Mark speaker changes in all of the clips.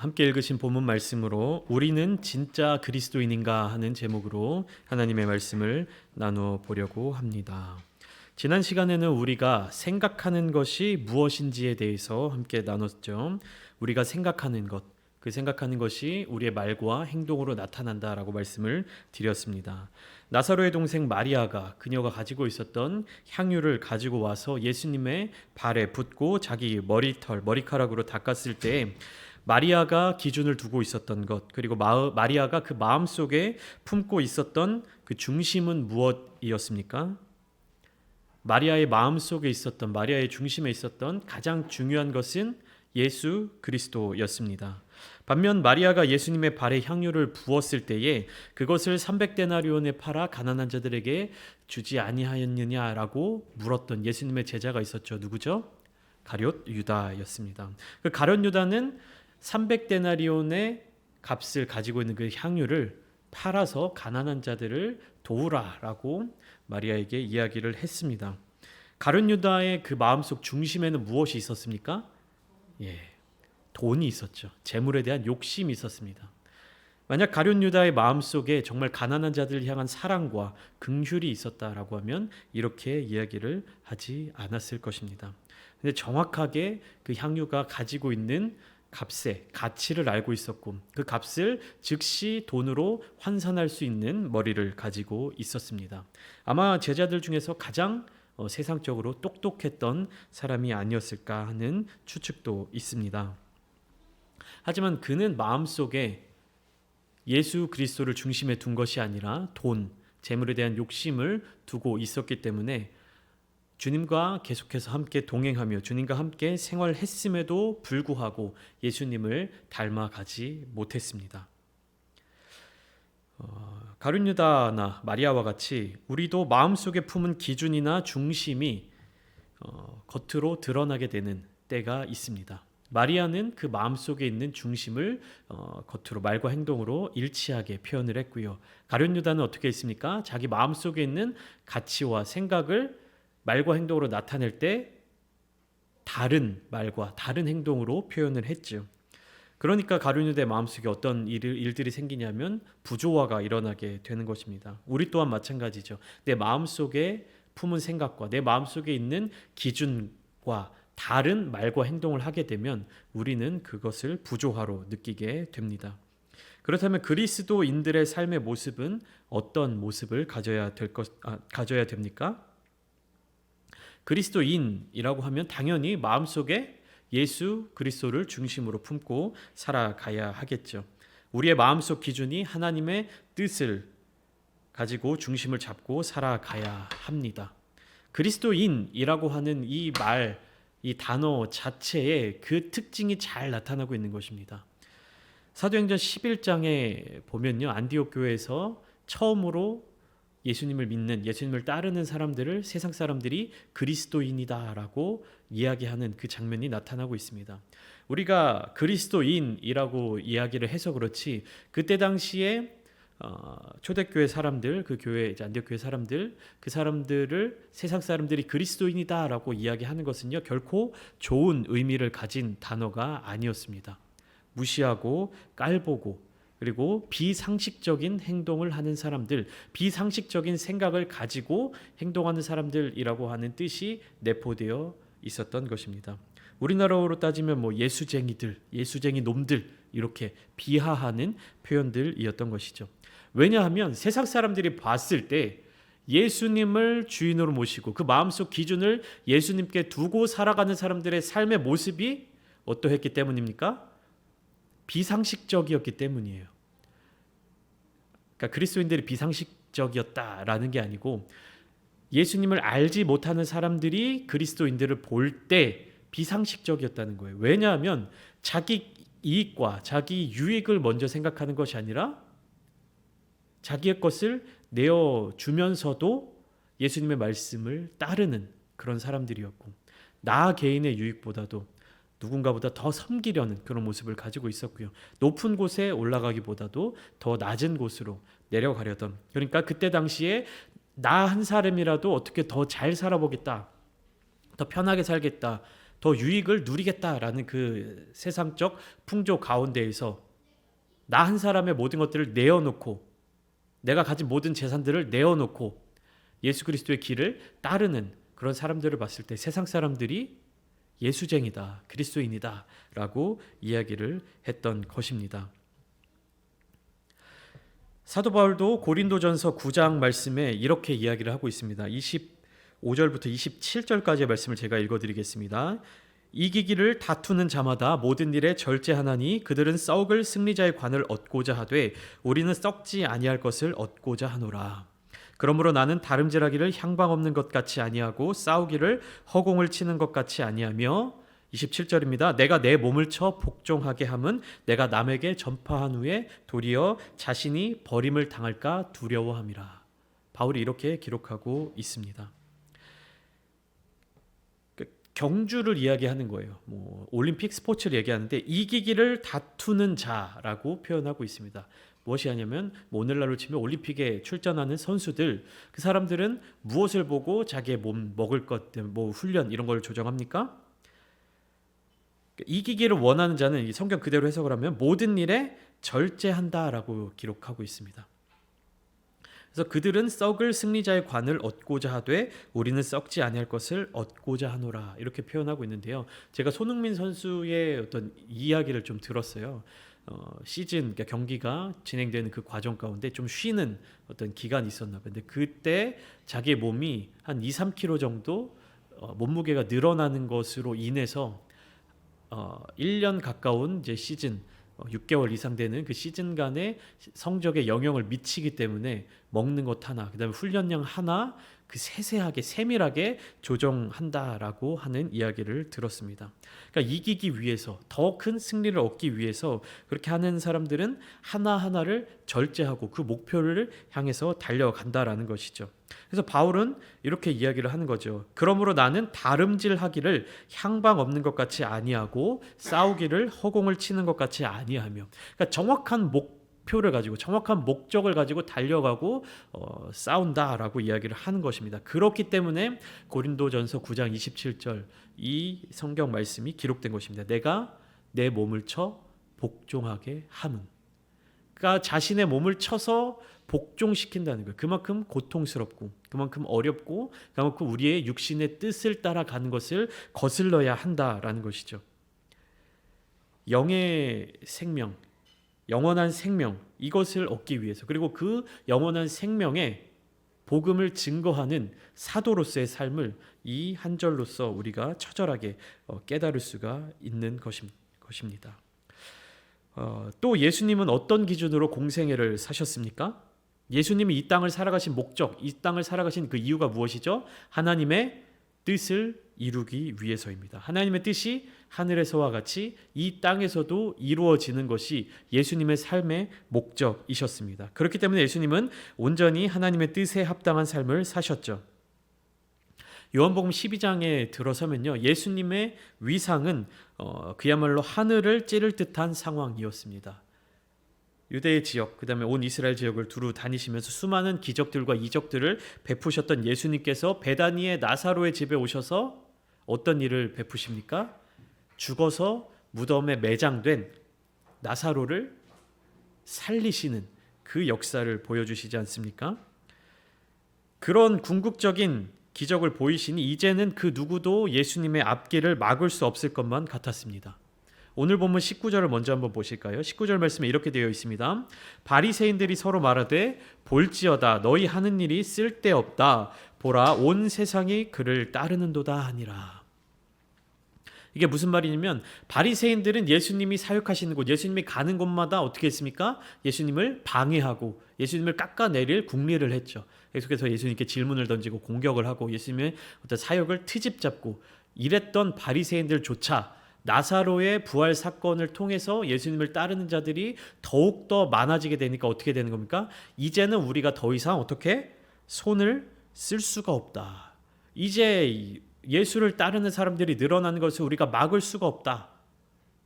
Speaker 1: 함께 읽으신 본문 말씀으로 우리는 진짜 그리스도인인가 하는 제목으로 하나님의 말씀을 나누어 보려고 합니다. 지난 시간에는 우리가 생각하는 것이 무엇인지에 대해서 함께 나눴죠. 우리가 생각하는 것, 그 생각하는 것이 우리의 말과 행동으로 나타난다라고 말씀을 드렸습니다. 나사로의 동생 마리아가 그녀가 가지고 있었던 향유를 가지고 와서 예수님의 발에 붓고 자기 머리카락으로 닦았을 때 마리아가 기준을 두고 있었던 것, 그리고 마리아가 그 마음속에 품고 있었던 그 중심은 무엇이었습니까? 마리아의 마음속에 있었던, 마리아의 중심에 있었던 가장 중요한 것은 예수 그리스도였습니다. 반면 마리아가 예수님의 발에 향유를 부었을 때에 그것을 300데나리온에 팔아 가난한 자들에게 주지 아니하였느냐라고 물었던 예수님의 제자가 있었죠. 누구죠? 가룟 유다였습니다. 그 가룟 유다는 300데나리온의 값을 가지고 있는 그 향유를 팔아서 가난한 자들을 도우라라고 마리아에게 이야기를 했습니다. 가룟 유다의 그 마음속 중심에는 무엇이 있었습니까? 돈이 있었죠. 재물에 대한 욕심이 있었습니다. 만약 가룟 유다의 마음속에 정말 가난한 자들을 향한 사랑과 긍휼이 있었다라고 하면 이렇게 이야기를 하지 않았을 것입니다. 근데 정확하게 그 향유가 가지고 있는 값의 가치를 알고 있었고 그 값을 즉시 돈으로 환산할 수 있는 머리를 가지고 있었습니다. 아마 제자들 중에서 가장 세상적으로 똑똑했던 사람이 아니었을까 하는 추측도 있습니다. 하지만 그는 마음속에 예수 그리스도를 중심에 둔 것이 아니라 돈, 재물에 대한 욕심을 두고 있었기 때문에 주님과 계속해서 함께 동행하며 주님과 함께 생활했음에도 불구하고 예수님을 닮아가지 못했습니다. 가룟 유다나 마리아와 같이 우리도 마음속에 품은 기준이나 중심이 겉으로 드러나게 되는 때가 있습니다. 마리아는 그 마음속에 있는 중심을 겉으로 말과 행동으로 일치하게 표현을 했고요. 가룟 유다는 어떻게 했습니까? 자기 마음속에 있는 가치와 생각을 말과 행동으로 나타낼 때 다른 말과 다른 행동으로 표현을 했죠. 그러니까 가룟 유다의 마음속에 어떤 일들이 생기냐면 부조화가 일어나게 되는 것입니다. 우리 또한 마찬가지죠. 내 마음속에 품은 생각과 내 마음속에 있는 기준과 다른 말과 행동을 하게 되면 우리는 그것을 부조화로 느끼게 됩니다. 그렇다면 그리스도인들의 삶의 모습은 어떤 모습을 가져야 됩니까? 그리스도인이라고 하면 당연히 마음속에 예수 그리스도를 중심으로 품고 살아가야 하겠죠. 우리의 마음속 기준이 하나님의 뜻을 가지고 중심을 잡고 살아가야 합니다. 그리스도인이라고 하는 이 단어 자체에 그 특징이 잘 나타나고 있는 것입니다. 사도행전 11장에 보면요, 안디옥 교회에서 처음으로 예수님을 믿는, 예수님을 따르는 사람들을 세상 사람들이 그리스도인이다라고 이야기하는 그 장면이 나타나고 있습니다. 우리가 그리스도인이라고 이야기를 해서 그렇지 그때 당시에 초대교회 사람들, 그 교회 이제 안디옥 교회 사람들, 그 사람들을 세상 사람들이 그리스도인이다라고 이야기하는 것은요 결코 좋은 의미를 가진 단어가 아니었습니다. 무시하고 깔보고 그리고 비상식적인 행동을 하는 사람들, 비상식적인 생각을 가지고 행동하는 사람들이라고 하는 뜻이 내포되어 있었던 것입니다. 우리나라로 따지면 예수쟁이들, 예수쟁이 놈들 이렇게 비하하는 표현들이었던 것이죠. 왜냐하면 세상 사람들이 봤을 때 예수님을 주인으로 모시고 그 마음속 기준을 예수님께 두고 살아가는 사람들의 삶의 모습이 어떠했기 때문입니까? 비상식적이었기 때문이에요. 그러니까 그리스도인들이 비상식적이었다라는 게 아니고 예수님을 알지 못하는 사람들이 그리스도인들을 볼 때 비상식적이었다는 거예요. 왜냐하면 자기 이익과 자기 유익을 먼저 생각하는 것이 아니라 자기의 것을 내어주면서도 예수님의 말씀을 따르는 그런 사람들이었고 나 개인의 유익보다도 누군가보다 더 섬기려는 그런 모습을 가지고 있었고요. 높은 곳에 올라가기보다도 더 낮은 곳으로 내려가려던, 그러니까 그때 당시에 나 한 사람이라도 어떻게 더 잘 살아보겠다, 더 편하게 살겠다, 더 유익을 누리겠다라는 그 세상적 풍조 가운데에서 나 한 사람의 모든 것들을 내어놓고 내가 가진 모든 재산들을 내어놓고 예수 그리스도의 길을 따르는 그런 사람들을 봤을 때 세상 사람들이 예수쟁이다, 그리스도인이다 라고 이야기를 했던 것입니다. 사도 바울도 고린도전서 9장 말씀에 이렇게 이야기를 하고 있습니다. 25절부터 27절까지의 말씀을 제가 읽어드리겠습니다. 이기기를 다투는 자마다 모든 일에 절제하나니 그들은 썩을 승리자의 관을 얻고자 하되 우리는 썩지 아니할 것을 얻고자 하노라. 그러므로 나는 다름질하기를 향방 없는 것 같이 아니하고 싸우기를 허공을 치는 것 같이 아니하며 27절입니다. 내가 내 몸을 쳐 복종하게 함은 내가 남에게 전파한 후에 도리어 자신이 버림을 당할까 두려워함이라. 바울이 이렇게 기록하고 있습니다. 경주를 이야기하는 거예요. 올림픽 스포츠를 얘기하는데 이기기를 다투는 자라고 표현하고 있습니다. 무엇이 하냐면 오늘날로 치면 올림픽에 출전하는 선수들, 그 사람들은 무엇을 보고 자기의 몸 먹을 것, 훈련 이런 걸 조정합니까? 이기기를 원하는 자는 성경 그대로 해석을 하면 모든 일에 절제한다라고 기록하고 있습니다. 그래서 그들은 썩을 승리자의 관을 얻고자 하되 우리는 썩지 아니할 것을 얻고자 하노라 이렇게 표현하고 있는데요. 제가 손흥민 선수의 어떤 이야기를 좀 들었어요. 시즌 그러니까 경기가 진행되는 그 과정 가운데 좀 쉬는 어떤 기간이 있었나 봐요. 근데 그때 자기의 몸이 한 2-3kg 정도 몸무게가 늘어나는 것으로 인해서 1년 가까운 이제 시즌 6개월 이상 되는 그 시즌간의 성적에 영향을 미치기 때문에 먹는 것 하나, 그다음에 훈련량 하나 그 세세하게 세밀하게 조정한다라고 하는 이야기를 들었습니다. 그러니까 이기기 위해서 더 큰 승리를 얻기 위해서 그렇게 하는 사람들은 하나하나를 절제하고 그 목표를 향해서 달려간다라는 것이죠. 그래서 바울은 이렇게 이야기를 하는 거죠. 그러므로 나는 다름질하기를 향방 없는 것 같이 아니하고 싸우기를 허공을 치는 것 같이 아니하며, 그러니까 정확한 목표를 가지고 정확한 목적을 가지고 달려가고 싸운다라고 이야기를 하는 것입니다. 그렇기 때문에 고린도전서 9장 27절 이 성경 말씀이 기록된 것입니다. 내가 내 몸을 쳐 복종하게 함은, 그러니까 자신의 몸을 쳐서 복종시킨다는 거예요. 그만큼 고통스럽고 그만큼 어렵고 그만큼 우리의 육신의 뜻을 따라가는 것을 거슬러야 한다라는 것이죠. 영의 생명, 영원한 생명 이것을 얻기 위해서, 그리고 그 영원한 생명의 복음을 증거하는 사도로서의 삶을 이 한 절로서 우리가 처절하게 깨달을 수가 있는 것입니다. 또 예수님은 어떤 기준으로 공생애를 사셨습니까? 예수님이 이 땅을 살아가신 목적, 이 땅을 살아가신 그 이유가 무엇이죠? 하나님의 뜻을 이루기 위해서입니다. 하나님의 뜻이 하늘에서와 같이 이 땅에서도 이루어지는 것이 예수님의 삶의 목적이셨습니다. 그렇기 때문에 예수님은 온전히 하나님의 뜻에 합당한 삶을 사셨죠. 요한복음 12장에 들어서면요, 예수님의 위상은 그야말로 하늘을 찌를 듯한 상황이었습니다. 유대 지역, 그 다음에 온 이스라엘 지역을 두루 다니시면서 수많은 기적들과 이적들을 베푸셨던 예수님께서 베다니의 나사로의 집에 오셔서 어떤 일을 베푸십니까? 죽어서 무덤에 매장된 나사로를 살리시는 그 역사를 보여주시지 않습니까? 그런 궁극적인 기적을 보이시니 이제는 그 누구도 예수님의 앞길을 막을 수 없을 것만 같았습니다. 오늘 본문 19절을 먼저 한번 보실까요? 19절 말씀에 이렇게 되어 있습니다. 바리새인들이 서로 말하되 볼지어다 너희 하는 일이 쓸데없다. 보라 온 세상이 그를 따르는도다 하니라. 이게 무슨 말이냐면 바리새인들은 예수님이 사역하시는 곳, 예수님이 가는 곳마다 어떻게 했습니까? 예수님을 방해하고 예수님을 깎아내릴 궁리를 했죠. 계속해서 예수님께 질문을 던지고 공격을 하고 예수님의 어떤 사역을 트집잡고 이랬던 바리새인들조차 나사로의 부활 사건을 통해서 예수님을 따르는 자들이 더욱더 많아지게 되니까 어떻게 되는 겁니까? 이제는 우리가 더 이상 어떻게 손을 쓸 수가 없다. 이제 예수를 따르는 사람들이 늘어나는 것을 우리가 막을 수가 없다.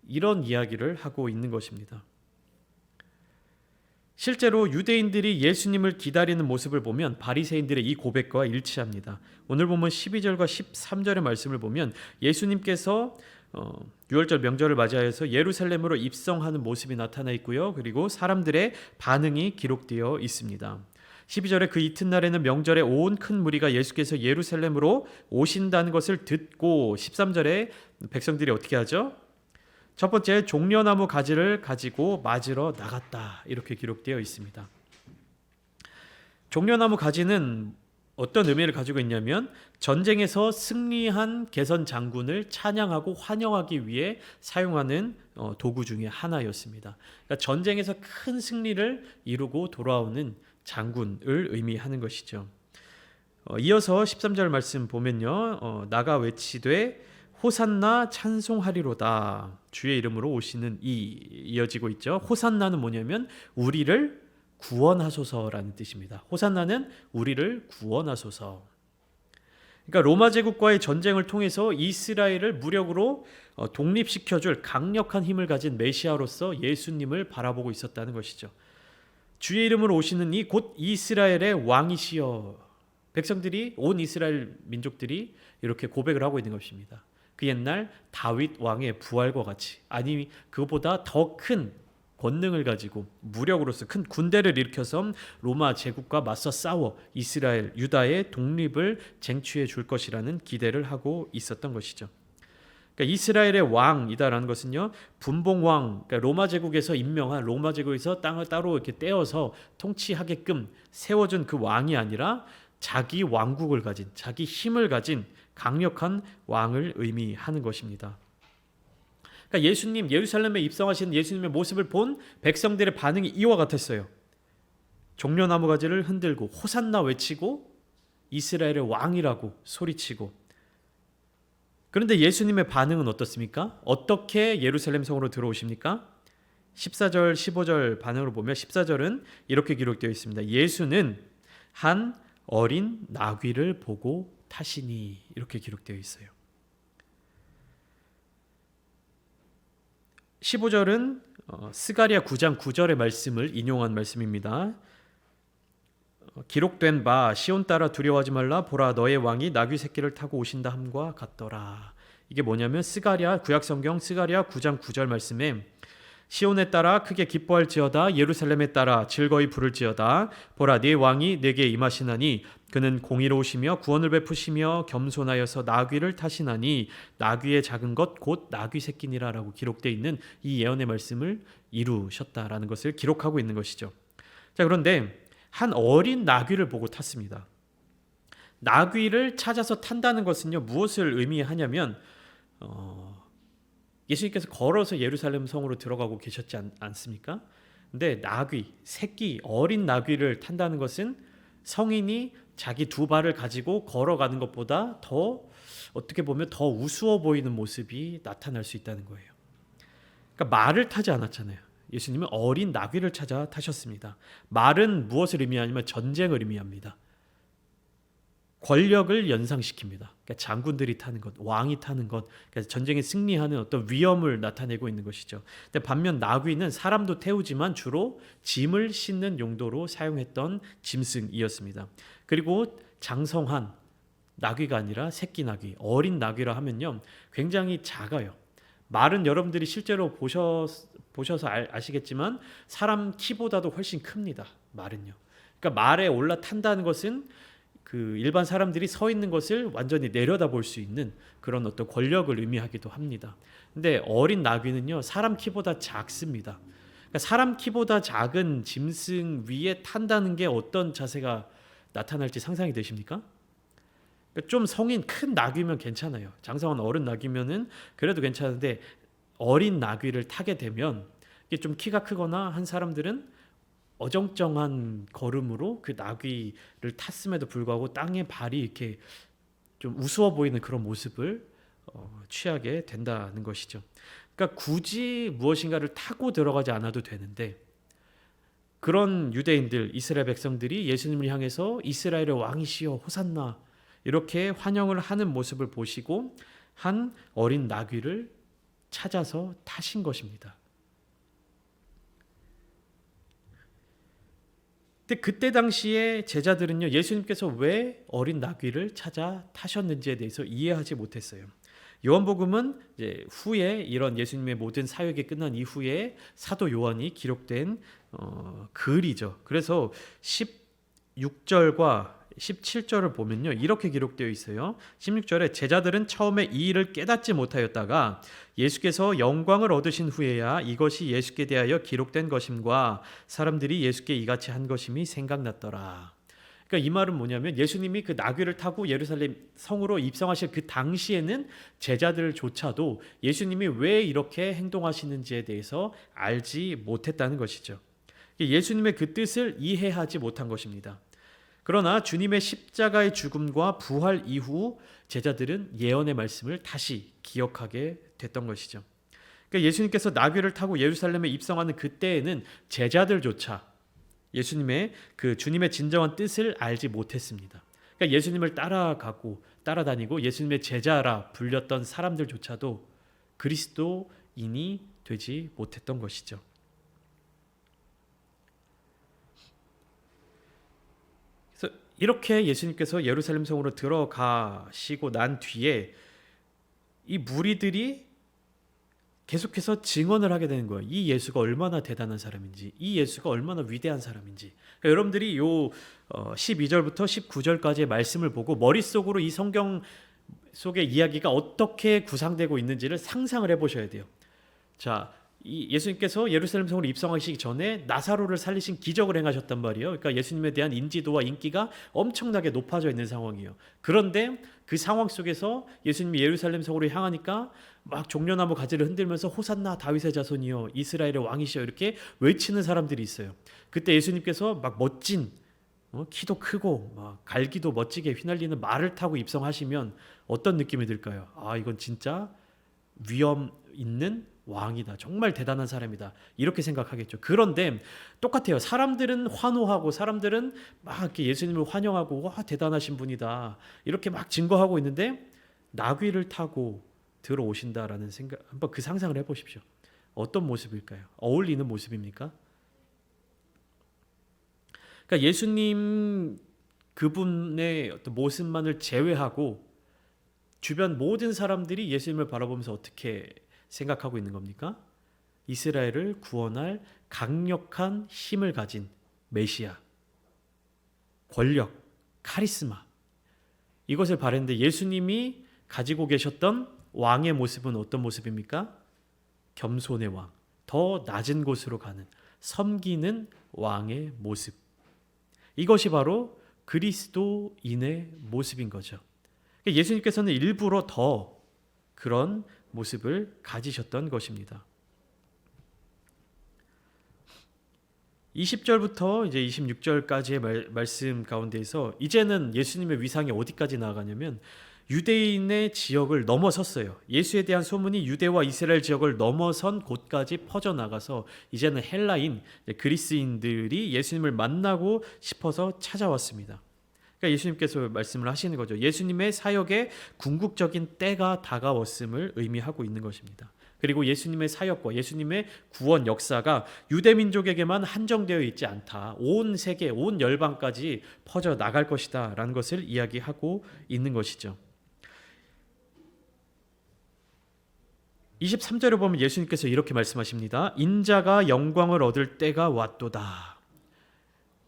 Speaker 1: 이런 이야기를 하고 있는 것입니다. 실제로 유대인들이 예수님을 기다리는 모습을 보면 바리새인들의 이 고백과 일치합니다. 오늘 보면 12절과 13절의 말씀을 보면 예수님께서 유월절 명절을 맞이하여서 예루살렘으로 입성하는 모습이 나타나 있고요. 그리고 사람들의 반응이 기록되어 있습니다. 12절에 그 이튿날에는 명절에 온 큰 무리가 예수께서 예루살렘으로 오신다는 것을 듣고 13절에 백성들이 어떻게 하죠? 첫 번째, 종려나무 가지를 가지고 맞으러 나갔다. 이렇게 기록되어 있습니다. 종려나무 가지는 어떤 의미를 가지고 있냐면 전쟁에서 승리한 개선 장군을 찬양하고 환영하기 위해 사용하는 도구 중에 하나였습니다. 그러니까 전쟁에서 큰 승리를 이루고 돌아오는 장군을 의미하는 것이죠. 이어서 13절 말씀 보면요. 나가 외치되 호산나 찬송하리로다. 주의 이름으로 오시는 이어지고 있죠. 호산나는 뭐냐면 우리를 구원하소서라는 뜻입니다. 호산나는 우리를 구원하소서. 그러니까 로마 제국과의 전쟁을 통해서 이스라엘을 무력으로 독립시켜줄 강력한 힘을 가진 메시아로서 예수님을 바라보고 있었다는 것이죠. 주의 이름으로 오시는 이 곧 이스라엘의 왕이시여. 백성들이, 온 이스라엘 민족들이 이렇게 고백을 하고 있는 것입니다. 그 옛날 다윗 왕의 부활과 같이, 아니 그것보다 더 큰 권능을 가지고 무력으로서 큰 군대를 일으켜서 로마 제국과 맞서 싸워 이스라엘, 유다의 독립을 쟁취해 줄 것이라는 기대를 하고 있었던 것이죠. 그러니까 이스라엘의 왕이다라는 것은요, 분봉왕, 그러니까 로마 제국에서 임명한, 로마 제국에서 땅을 따로 이렇게 떼어서 통치하게끔 세워준 그 왕이 아니라 자기 왕국을 가진, 자기 힘을 가진 강력한 왕을 의미하는 것입니다. 그러니까 예수님, 예루살렘에 입성하신 예수님의 모습을 본 백성들의 반응이 이와 같았어요. 종려나무 가지를 흔들고 호산나 외치고 이스라엘의 왕이라고 소리치고. 그런데 예수님의 반응은 어떻습니까? 어떻게 예루살렘 성으로 들어오십니까? 14절, 15절 반응으로 보면 14절은 이렇게 기록되어 있습니다. 예수는 한 어린 나귀를 보고 타시니, 이렇게 기록되어 있어요. 15절은 스가랴 9장 9절의 말씀을 인용한 말씀입니다. 기록된 바 시온 따라 두려워하지 말라 보라 너의 왕이 나귀 새끼를 타고 오신다 함과 같더라. 이게 뭐냐면 스가랴, 구약성경 스가랴 9장 9절 말씀에 시온에 따라 크게 기뻐할지어다 예루살렘에 따라 즐거이 부를지어다 보라 네 왕이 내게 임하시나니 그는 공의로우시며 구원을 베푸시며 겸손하여서 나귀를 타시나니 나귀의 작은 것 곧 나귀 새끼니라 라고 기록되어 있는 이 예언의 말씀을 이루셨다라는 것을 기록하고 있는 것이죠. 자, 그런데 한 어린 나귀를 보고 탔습니다. 나귀를 찾아서 탄다는 것은요, 무엇을 의미하냐면 예수님께서 걸어서 예루살렘 성으로 들어가고 계셨지 않습니까? 근데 나귀, 새끼, 어린 나귀를 탄다는 것은 성인이 자기 두 발을 가지고 걸어가는 것보다 더 어떻게 보면 더 우스워 보이는 모습이 나타날 수 있다는 거예요. 그러니까 말을 타지 않았잖아요. 예수님은 어린 나귀를 찾아 타셨습니다. 말은 무엇을 의미하냐면 전쟁을 의미합니다. 권력을 연상시킵니다. 그러니까 장군들이 타는 것, 왕이 타는 것, 그러니까 전쟁에 승리하는 어떤 위엄을 나타내고 있는 것이죠. 근데 반면 나귀는 사람도 태우지만 주로 짐을 싣는 용도로 사용했던 짐승이었습니다. 그리고 장성한 나귀가 아니라 새끼 나귀, 어린 나귀라 하면요, 굉장히 작아요. 말은 여러분들이 실제로 보셔서 아시겠지만 사람 키보다도 훨씬 큽니다. 말은요. 그러니까 말에 올라탄다는 것은 그 일반 사람들이 서 있는 것을 완전히 내려다볼 수 있는 그런 어떤 권력을 의미하기도 합니다. 근데 어린 나귀는요, 사람 키보다 작습니다. 그러니까 사람 키보다 작은 짐승 위에 탄다는 게 어떤 자세가 나타날지 상상이 되십니까? 그러니까 좀 성인 큰 나귀면 괜찮아요. 장성한 어른 나귀면은 그래도 괜찮은데 어린 나귀를 타게 되면 이게 좀 키가 크거나 한 사람들은 어정쩡한 걸음으로 그 나귀를 탔음에도 불구하고 땅에 발이 이렇게 좀 우스워 보이는 그런 모습을 취하게 된다는 것이죠. 그러니까 굳이 무엇인가를 타고 들어가지 않아도 되는데 그런 유대인들, 이스라엘 백성들이 예수님을 향해서 이스라엘의 왕이시여 호산나 이렇게 환영을 하는 모습을 보시고 한 어린 나귀를 찾아서 타신 것입니다. 근데 그때 당시에 제자들은요, 예수님께서 왜 어린 나귀를 찾아 타셨는지에 대해서 이해하지 못했어요. 요한복음은 이제 후에 이런 예수님의 모든 사역이 끝난 이후에 사도 요한이 기록된 글이죠. 그래서 16절과 17절을 보면요, 이렇게 기록되어 있어요. 16절에 제자들은 처음에 이 일을 깨닫지 못하였다가 예수께서 영광을 얻으신 후에야 이것이 예수께 대하여 기록된 것임과 사람들이 예수께 이같이 한 것임이 생각났더라. 그러니까 이 말은 뭐냐면, 예수님이 그 나귀를 타고 예루살렘 성으로 입성하실 그 당시에는 제자들조차도 예수님이 왜 이렇게 행동하시는지에 대해서 알지 못했다는 것이죠. 예수님의 그 뜻을 이해하지 못한 것입니다. 그러나 주님의 십자가의 죽음과 부활 이후 제자들은 예언의 말씀을 다시 기억하게 됐던 것이죠. 그러니까 예수님께서 나귀를 타고 예루살렘에 입성하는 그때에는 제자들조차 예수님의 그 주님의 진정한 뜻을 알지 못했습니다. 그러니까 예수님을 따라가고 따라다니고 예수님의 제자라 불렸던 사람들조차도 그리스도인이 되지 못했던 것이죠. 그래서 이렇게 예수님께서 예루살렘 성으로 들어가시고 난 뒤에 이 무리들이 계속해서 증언을 하게 되는 거예요. 이 예수가 얼마나 대단한 사람인지, 이 예수가 얼마나 위대한 사람인지. 그러니까 여러분들이 요 12절부터 19절까지의 말씀을 보고 머릿속으로 이 성경 속의 이야기가 어떻게 구상되고 있는지를 상상을 해보셔야 돼요. 자, 이 예수님께서 예루살렘 성으로 입성하시기 전에 나사로를 살리신 기적을 행하셨단 말이에요. 그러니까 예수님에 대한 인지도와 인기가 엄청나게 높아져 있는 상황이에요. 그런데 그 상황 속에서 예수님이 예루살렘 성으로 향하니까 막 종려나무 가지를 흔들면서 호산나 다윗의 자손이여 이스라엘의 왕이시여 이렇게 외치는 사람들이 있어요. 그때 예수님께서 막 멋진 키도 크고 막 갈기도 멋지게 휘날리는 말을 타고 입성하시면 어떤 느낌이 들까요? 아, 이건 진짜 위엄 있는 왕이다. 정말 대단한 사람이다. 이렇게 생각하겠죠. 그런데 똑같아요. 사람들은 환호하고 사람들은 막 이렇게 예수님을 환영하고 와 대단하신 분이다. 이렇게 막 증거하고 있는데 나귀를 타고 들어오신다라는 생각, 한번 그 상상을 해보십시오. 어떤 모습일까요? 어울리는 모습입니까? 그러니까 예수님 그분의 어떤 모습만을 제외하고 주변 모든 사람들이 예수님을 바라보면서 어떻게 생각하고 있는 겁니까? 이스라엘을 구원할 강력한 힘을 가진 메시아, 권력, 카리스마, 이것을 바랬는데 예수님이 가지고 계셨던 왕의 모습은 어떤 모습입니까? 겸손의 왕, 더 낮은 곳으로 가는 섬기는 왕의 모습. 이것이 바로 그리스도인의 모습인 거죠. 예수님께서는 일부러 더 그런 모습을 가지셨던 것입니다. 20절부터 이제 26절까지의 말씀 가운데에서 이제는 예수님의 위상이 어디까지 나아가냐면 유대인의 지역을 넘어섰어요. 예수에 대한 소문이 유대와 이스라엘 지역을 넘어선 곳까지 퍼져나가서 이제는 헬라인, 그리스인들이 예수님을 만나고 싶어서 찾아왔습니다. 그러니까 예수님께서 말씀을 하시는 거죠. 예수님의 사역의 궁극적인 때가 다가왔음을 의미하고 있는 것입니다. 그리고 예수님의 사역과 예수님의 구원 역사가 유대 민족에게만 한정되어 있지 않다. 온 세계, 온 열방까지 퍼져 나갈 것이다 라는 것을 이야기하고 있는 것이죠. 23절에 보면 예수님께서 이렇게 말씀하십니다. 인자가 영광을 얻을 때가 왔도다.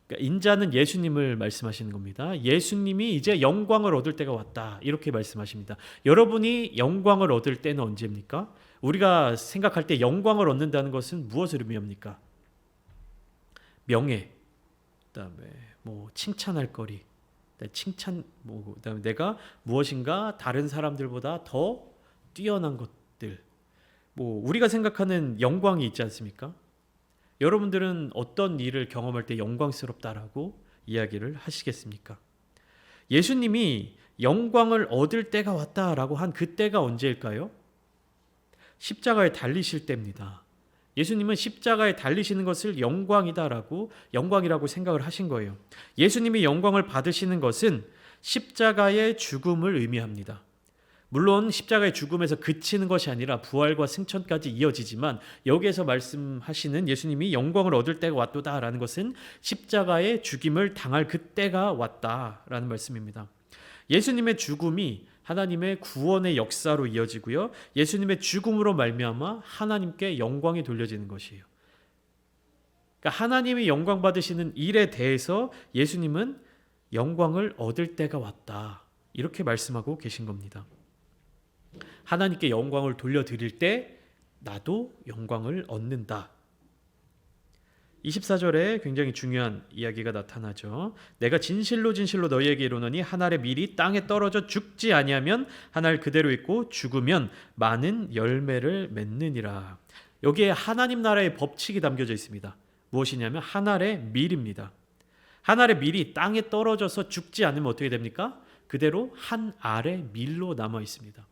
Speaker 1: 그러니까 인자는 예수님을 말씀하시는 겁니다. 예수님이 이제 영광을 얻을 때가 왔다. 이렇게 말씀하십니다. 여러분이 영광을 얻을 때는 언제입니까? 우리가 생각할 때 영광을 얻는다는 것은 무엇을 의미합니까? 명예, 그다음에 칭찬할 거리, 그다음에 내가 무엇인가 다른 사람들보다 더 뛰어난 것들, 우리가 생각하는 영광이 있지 않습니까? 여러분들은 어떤 일을 경험할 때 영광스럽다라고 이야기를 하시겠습니까? 예수님이 영광을 얻을 때가 왔다라고 한 그때가 언제일까요? 십자가에 달리실 때입니다. 예수님은 십자가에 달리시는 것을 영광이라고 생각을 하신 거예요. 예수님이 영광을 받으시는 것은 십자가의 죽음을 의미합니다. 물론 십자가의 죽음에서 그치는 것이 아니라 부활과 승천까지 이어지지만 여기에서 말씀하시는 예수님이 영광을 얻을 때가 왔도다라는 것은 십자가의 죽임을 당할 그때가 왔다라는 말씀입니다. 예수님의 죽음이 하나님의 구원의 역사로 이어지고요. 예수님의 죽음으로 말미암아 하나님께 영광이 돌려지는 것이에요. 그러니까 하나님이 영광 받으시는 일에 대해서 예수님은 영광을 얻을 때가 왔다. 이렇게 말씀하고 계신 겁니다. 하나님께 영광을 돌려드릴 때 나도 영광을 얻는다. 24절에 굉장히 중요한 이야기가 나타나죠. 내가 진실로 진실로 너희에게 이르노니 한 알의 밀이 땅에 떨어져 죽지 아니하면 한 알 그대로 있고 죽으면 많은 열매를 맺느니라. 여기에 하나님 나라의 법칙이 담겨져 있습니다. 무엇이냐면 한 알의 밀입니다. 한 알의 밀이 땅에 떨어져서 죽지 않으면 어떻게 됩니까? 그대로 한 알의 밀로 남아 있습니다.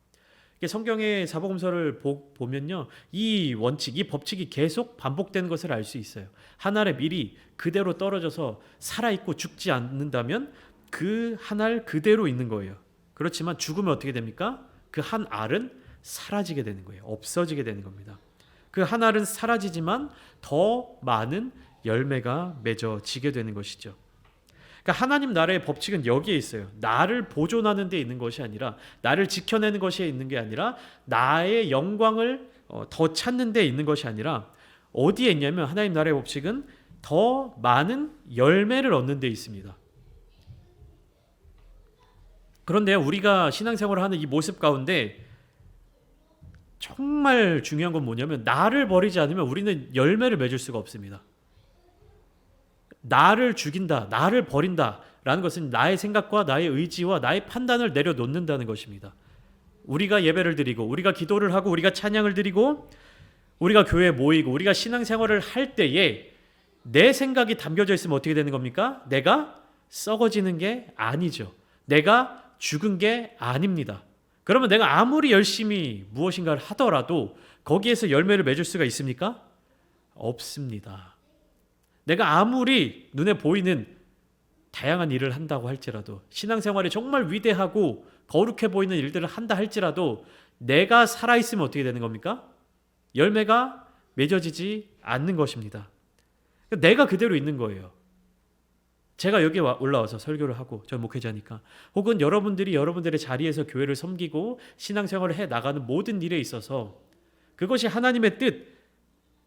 Speaker 1: 성경의 사복음서를 보면요, 이 원칙, 이 법칙이 계속 반복되는 것을 알 수 있어요. 한 알의 밀이 그대로 떨어져서 살아있고 죽지 않는다면 그 한 알 그대로 있는 거예요. 그렇지만 죽으면 어떻게 됩니까? 그 한 알은 사라지게 되는 거예요. 없어지게 되는 겁니다. 그 한 알은 사라지지만 더 많은 열매가 맺어지게 되는 것이죠. 그러니까 하나님 나라의 법칙은 여기에 있어요. 나를 보존하는 데 있는 것이 아니라, 나를 지켜내는 것에 있는 게 아니라, 나의 영광을 더 찾는 데 있는 것이 아니라 어디에 있냐면 하나님 나라의 법칙은 더 많은 열매를 얻는 데 있습니다. 그런데 우리가 신앙생활을 하는 이 모습 가운데 정말 중요한 건 뭐냐면 나를 버리지 않으면 우리는 열매를 맺을 수가 없습니다. 나를 죽인다, 나를 버린다 라는 것은 나의 생각과 나의 의지와 나의 판단을 내려놓는다는 것입니다. 우리가 예배를 드리고 우리가 기도를 하고 우리가 찬양을 드리고 우리가 교회에 모이고 우리가 신앙생활을 할 때에 내 생각이 담겨져 있으면 어떻게 되는 겁니까? 내가 썩어지는 게 아니죠. 내가 죽은 게 아닙니다. 그러면 내가 아무리 열심히 무엇인가를 하더라도 거기에서 열매를 맺을 수가 있습니까? 없습니다. 내가 아무리 눈에 보이는 다양한 일을 한다고 할지라도, 신앙생활이 정말 위대하고 거룩해 보이는 일들을 한다 할지라도 내가 살아있으면 어떻게 되는 겁니까? 열매가 맺어지지 않는 것입니다. 내가 그대로 있는 거예요. 제가 여기 올라와서 설교를 하고, 저 목회자니까, 혹은 여러분들이 여러분들의 자리에서 교회를 섬기고 신앙생활을 해 나가는 모든 일에 있어서 그것이 하나님의 뜻,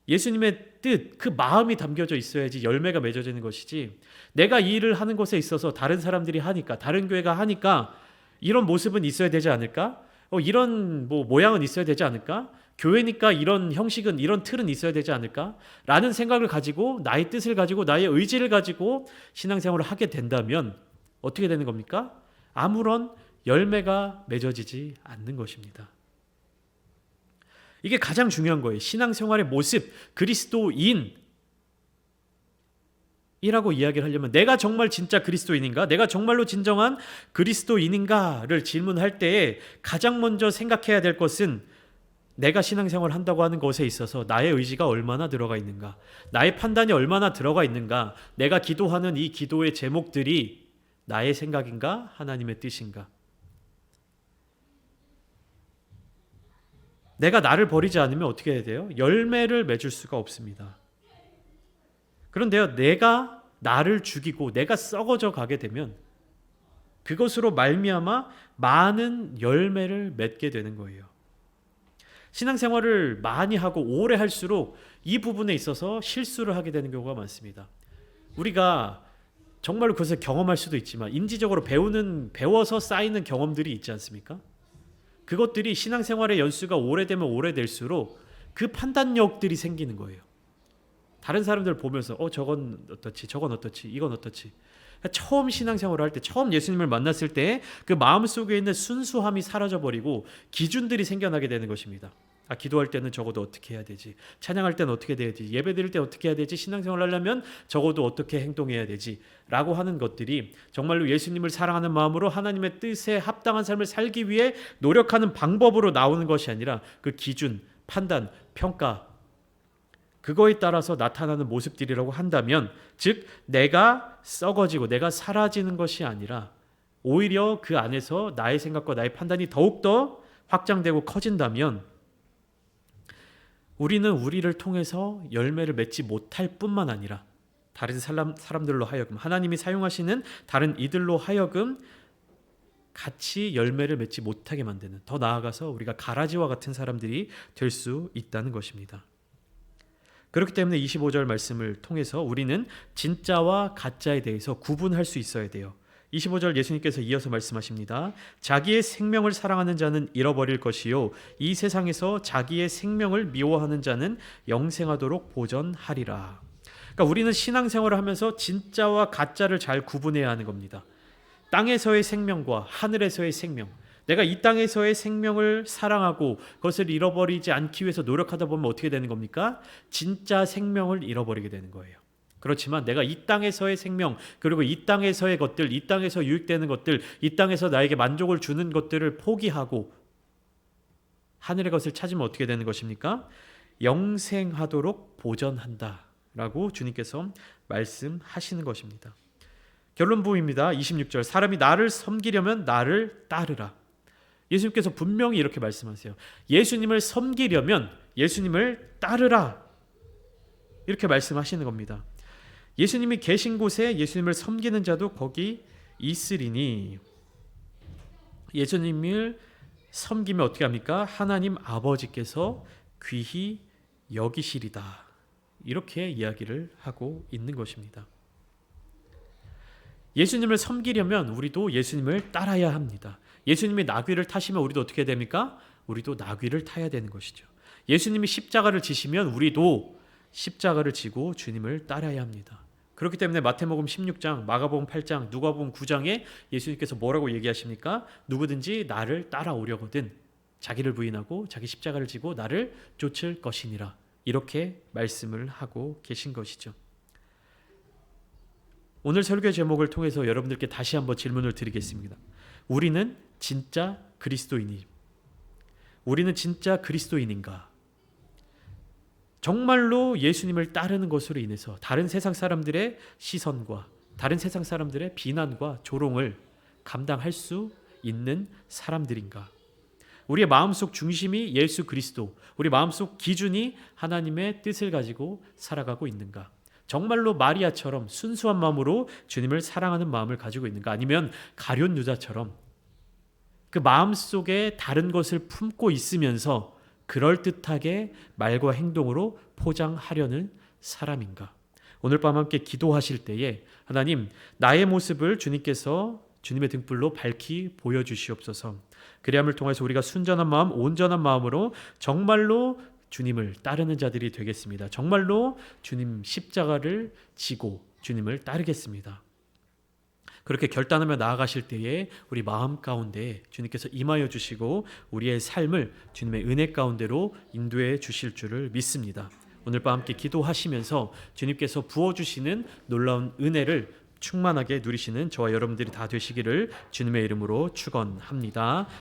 Speaker 1: 예수님의 뜻, 그 마음이 담겨져 있어야지 열매가 맺어지는 것이지, 내가 이 일을 하는 것에 있어서 다른 사람들이 하니까, 다른 교회가 하니까 이런 모습은 있어야 되지 않을까? 이런 모양은 있어야 되지 않을까? 교회니까 이런 형식은, 이런 틀은 있어야 되지 않을까? 라는 생각을 가지고, 나의 뜻을 가지고, 나의 의지를 가지고 신앙생활을 하게 된다면 어떻게 되는 겁니까? 아무런 열매가 맺어지지 않는 것입니다. 이게 가장 중요한 거예요. 신앙생활의 모습, 그리스도인이라고 이야기를 하려면 내가 정말 진짜 그리스도인인가? 내가 정말로 진정한 그리스도인인가를 질문할 때에 가장 먼저 생각해야 될 것은 내가 신앙생활을 한다고 하는 것에 있어서 나의 의지가 얼마나 들어가 있는가? 나의 판단이 얼마나 들어가 있는가? 내가 기도하는 이 기도의 제목들이 나의 생각인가? 하나님의 뜻인가? 내가 나를 버리지 않으면 어떻게 해야 돼요? 열매를 맺을 수가 없습니다. 그런데요, 내가 나를 죽이고 내가 썩어져 가게 되면 그것으로 말미암아 많은 열매를 맺게 되는 거예요. 신앙생활을 많이 하고 오래 할수록 이 부분에 있어서 실수를 하게 되는 경우가 많습니다. 우리가 정말로 그것을 경험할 수도 있지만 인지적으로 배워서 쌓이는 경험들이 있지 않습니까? 그것들이 신앙생활의 연수가 오래되면 오래될수록 그 판단력들이 생기는 거예요. 다른 사람들 보면서 저건 어떻지, 저건 어떻지, 이건 어떻지. 처음 신앙생활을 할 때, 처음 예수님을 만났을 때 그 마음속에 있는 순수함이 사라져버리고 기준들이 생겨나게 되는 것입니다. 기도할 때는 적어도 어떻게 해야 되지, 찬양할 때는 어떻게 해야 되지, 예배 드릴 때 어떻게 해야 되지, 신앙생활을 하려면 적어도 어떻게 행동해야 되지 라고 하는 것들이 정말로 예수님을 사랑하는 마음으로 하나님의 뜻에 합당한 삶을 살기 위해 노력하는 방법으로 나오는 것이 아니라 그 기준, 판단, 평가, 그거에 따라서 나타나는 모습들이라고 한다면, 즉 내가 썩어지고 내가 사라지는 것이 아니라 오히려 그 안에서 나의 생각과 나의 판단이 더욱더 확장되고 커진다면 우리는 우리를 통해서 열매를 맺지 못할 뿐만 아니라 다른 사람들로 하여금, 하나님이 사용하시는 다른 이들로 하여금 같이 열매를 맺지 못하게 만드는, 더 나아가서 우리가 가라지와 같은 사람들이 될 수 있다는 것입니다. 그렇기 때문에 25절 말씀을 통해서 우리는 진짜와 가짜에 대해서 구분할 수 있어야 돼요. 25절 예수님께서 이어서 말씀하십니다. 자기의 생명을 사랑하는 자는 잃어버릴 것이요 이 세상에서 자기의 생명을 미워하는 자는 영생하도록 보전하리라. 그러니까 우리는 신앙생활을 하면서 진짜와 가짜를 잘 구분해야 하는 겁니다. 땅에서의 생명과 하늘에서의 생명, 내가 이 땅에서의 생명을 사랑하고 그것을 잃어버리지 않기 위해서 노력하다 보면 어떻게 되는 겁니까? 진짜 생명을 잃어버리게 되는 거예요. 그렇지만 내가 이 땅에서의 생명, 그리고 이 땅에서의 것들, 이 땅에서 유익되는 것들, 이 땅에서 나에게 만족을 주는 것들을 포기하고 하늘의 것을 찾으면 어떻게 되는 것입니까? 영생하도록 보전한다 라고 주님께서 말씀하시는 것입니다. 결론부입니다. 26절, 사람이 나를 섬기려면 나를 따르라. 예수님께서 분명히 이렇게 말씀하세요. 예수님을 섬기려면 예수님을 따르라, 이렇게 말씀하시는 겁니다. 예수님이 계신 곳에 예수님을 섬기는 자도 거기 있으리니, 예수님을 섬기면 어떻게 합니까? 하나님 아버지께서 귀히 여기시리다, 이렇게 이야기를 하고 있는 것입니다. 예수님을 섬기려면 우리도 예수님을 따라야 합니다. 예수님이 나귀를 타시면 우리도 어떻게 됩니까? 우리도 나귀를 타야 되는 것이죠. 예수님이 십자가를 지시면 우리도 십자가를 지고 주님을 따라야 합니다. 그렇기 때문에 마태복음 16장, 마가복음 8장, 누가복음 9장에 예수님께서 뭐라고 얘기하십니까? 누구든지 나를 따라오려거든 자기를 부인하고 자기 십자가를 지고 나를 쫓을 것이니라, 이렇게 말씀을 하고 계신 것이죠. 오늘 설교 제목을 통해서 여러분들께 다시 한번 질문을 드리겠습니다. 우리는 진짜 그리스도인인가? 정말로 예수님을 따르는 것으로 인해서 다른 세상 사람들의 시선과 다른 세상 사람들의 비난과 조롱을 감당할 수 있는 사람들인가? 우리의 마음속 중심이 예수 그리스도, 우리 마음속 기준이 하나님의 뜻을 가지고 살아가고 있는가? 정말로 마리아처럼 순수한 마음으로 주님을 사랑하는 마음을 가지고 있는가? 아니면 가룟 유다처럼 그 마음속에 다른 것을 품고 있으면서 그럴듯하게 말과 행동으로 포장하려는 사람인가? 오늘 밤 함께 기도하실 때에 하나님, 나의 모습을 주님께서 주님의 등불로 밝히 보여주시옵소서. 그리함을 통해서 우리가 순전한 마음, 온전한 마음으로 정말로 주님을 따르는 자들이 되겠습니다. 정말로 주님 십자가를 지고 주님을 따르겠습니다. 그렇게 결단하며 나아가실 때에 우리 마음 가운데 주님께서 임하여 주시고 우리의 삶을 주님의 은혜 가운데로 인도해 주실 줄을 믿습니다. 오늘 밤 함께 기도하시면서 주님께서 부어주시는 놀라운 은혜를 충만하게 누리시는 저와 여러분들이 다 되시기를 주님의 이름으로 축원합니다.